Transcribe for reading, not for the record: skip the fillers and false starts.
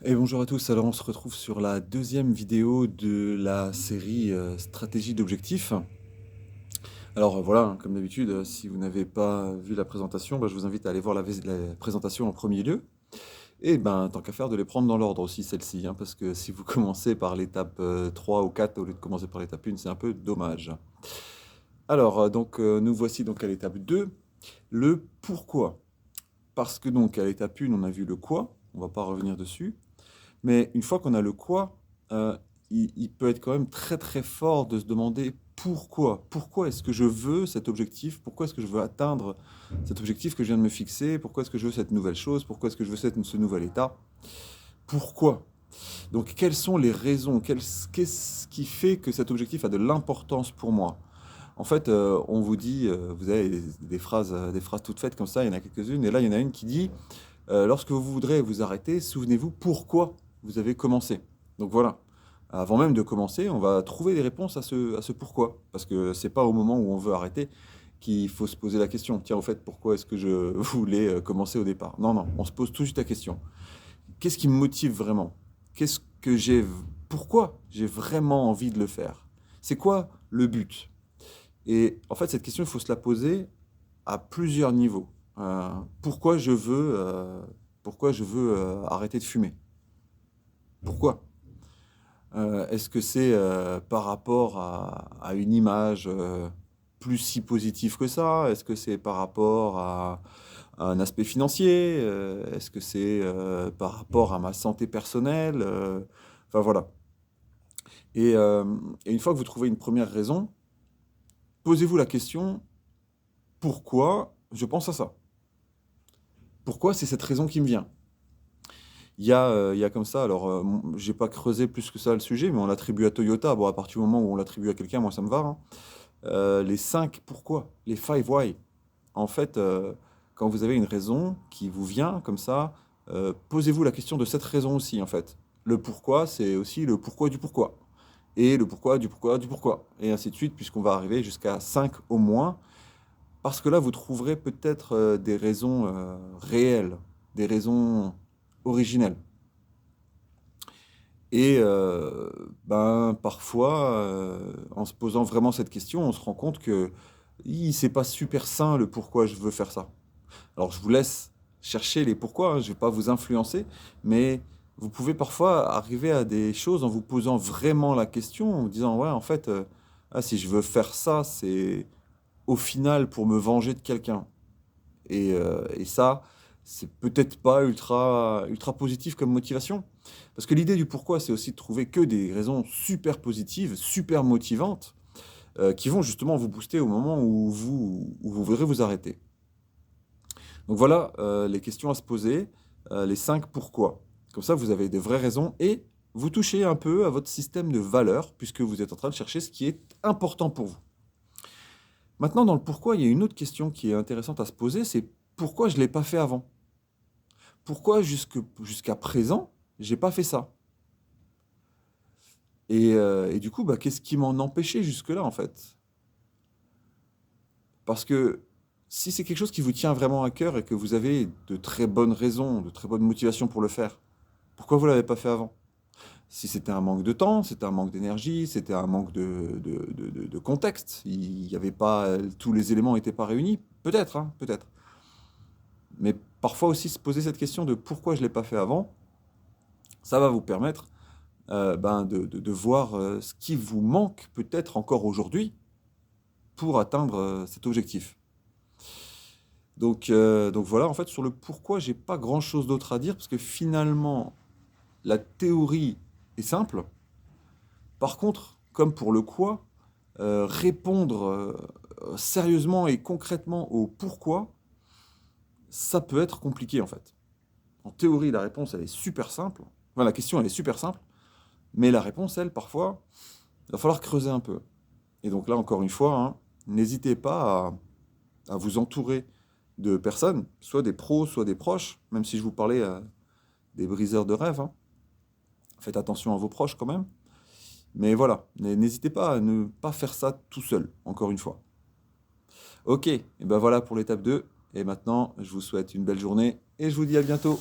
Et bonjour à tous, alors on se retrouve sur la deuxième vidéo de la série Stratégie d'objectifs. Alors voilà, hein, comme d'habitude, si vous n'avez pas vu la présentation, bah, je vous invite à aller voir la présentation en premier lieu. Et ben, tant qu'à faire, de les prendre dans l'ordre aussi, celle-ci, hein, parce que si vous commencez par l'étape 3 ou 4 au lieu de commencer par l'étape 1, c'est un peu dommage. Alors, nous voici donc à l'étape 2, le pourquoi. Parce que donc à l'étape 1, on a vu le quoi, on va pas revenir dessus. Mais une fois qu'on a le quoi, euh, il peut être quand même très très fort de se demander pourquoi. Pourquoi est-ce que je veux cet objectif? Pourquoi est-ce que je veux atteindre cet objectif que je viens de me fixer? Pourquoi est-ce que je veux cette nouvelle chose? Pourquoi est-ce que je veux ce nouvel état? Pourquoi? Donc quelles sont les raisons? Qu'est-ce qui fait que cet objectif a de l'importance pour moi? En fait, on vous dit, vous avez des phrases toutes faites comme ça, il y en a quelques-unes, et là il y en a une qui dit lorsque vous voudrez vous arrêter, souvenez-vous pourquoi vous avez commencé. Donc voilà. Avant même de commencer, on va trouver des réponses à ce pourquoi. Parce que c'est pas au moment où on veut arrêter qu'il faut se poser la question. Tiens, au fait, pourquoi est-ce que je voulais commencer au départ? Non, non, on se pose tout de suite la question. Qu'est-ce qui me motive vraiment? Qu'est-ce que j'ai, pourquoi j'ai vraiment envie de le faire? C'est quoi le but? Et en fait, cette question, il faut se la poser à plusieurs niveaux. Euh, pourquoi je veux, euh, pourquoi je veux arrêter de fumer? Pourquoi? Est-ce que c'est par rapport à une image plus si positive que ça? Est-ce que c'est par rapport à un aspect financier? Est-ce que c'est par rapport à ma santé personnelle? Enfin voilà. Et, euh, et une fois que vous trouvez une première raison, posez-vous la question, pourquoi je pense à ça? Pourquoi c'est cette raison qui me vient? Il y a comme ça, alors j'ai pas creusé plus que ça le sujet, mais on l'attribue à Toyota. Bon, à partir du moment où on l'attribue à quelqu'un, moi ça me va, hein. Les 5 pourquoi, les 5 why. En fait, quand vous avez une raison qui vous vient comme ça, posez-vous la question de cette raison aussi, en fait. Le pourquoi, c'est aussi le pourquoi du pourquoi. Et le pourquoi du pourquoi du pourquoi. Et ainsi de suite, puisqu'on va arriver jusqu'à 5 au moins. Parce que là, vous trouverez peut-être des raisons réelles, des raisons originelles. Et ben, parfois, en se posant vraiment cette question, on se rend compte que c'est pas super sain le pourquoi je veux faire ça. Alors je vous laisse chercher les pourquoi, hein, je vais pas vous influencer, mais vous pouvez parfois arriver à des choses en vous posant vraiment la question, en vous disant ouais en fait, si je veux faire ça, c'est au final pour me venger de quelqu'un. Et ça, c'est peut-être pas ultra positif comme motivation. Parce que l'idée du pourquoi, c'est aussi de trouver que des raisons super positives, super motivantes, qui vont justement vous booster au moment où vous voudrez vous arrêter. Donc voilà les questions à se poser, les 5 pourquoi. Comme ça, vous avez des vraies raisons et vous touchez un peu à votre système de valeurs, puisque vous êtes en train de chercher ce qui est important pour vous. Maintenant, dans le pourquoi, il y a une autre question qui est intéressante à se poser, c'est pourquoi je ne l'ai pas fait avant? Pourquoi jusqu'à présent, j'ai pas fait ça? Et du coup, bah, qu'est-ce qui m'en empêchait jusque-là, en fait? Parce que si c'est quelque chose qui vous tient vraiment à cœur et que vous avez de très bonnes raisons, de très bonnes motivations pour le faire, pourquoi vous l'avez pas fait avant? Si c'était un manque de temps, c'était un manque d'énergie, c'était un manque de contexte, il y avait pas, tous les éléments n'étaient pas réunis, peut-être, hein, peut-être. Mais parfois aussi se poser cette question de pourquoi je ne l'ai pas fait avant, ça va vous permettre ben, de voir ce qui vous manque peut-être encore aujourd'hui pour atteindre cet objectif. Donc voilà, en fait, sur le pourquoi, j'ai pas grand-chose d'autre à dire parce que finalement, la théorie est simple. Par contre, comme pour le quoi, répondre sérieusement et concrètement au pourquoi, ça peut être compliqué en fait. En théorie, la réponse, elle est super simple. Enfin, la question, elle est super simple. Mais la réponse, elle, parfois, il va falloir creuser un peu. Et donc là, encore une fois, hein, n'hésitez pas à vous entourer de personnes, soit des pros, soit des proches, même si je vous parlais des briseurs de rêves, hein. Faites attention à vos proches quand même. Mais voilà, n'hésitez pas à ne pas faire ça tout seul, encore une fois. Ok, et ben voilà pour l'étape 2. Et maintenant, je vous souhaite une belle journée et je vous dis à bientôt.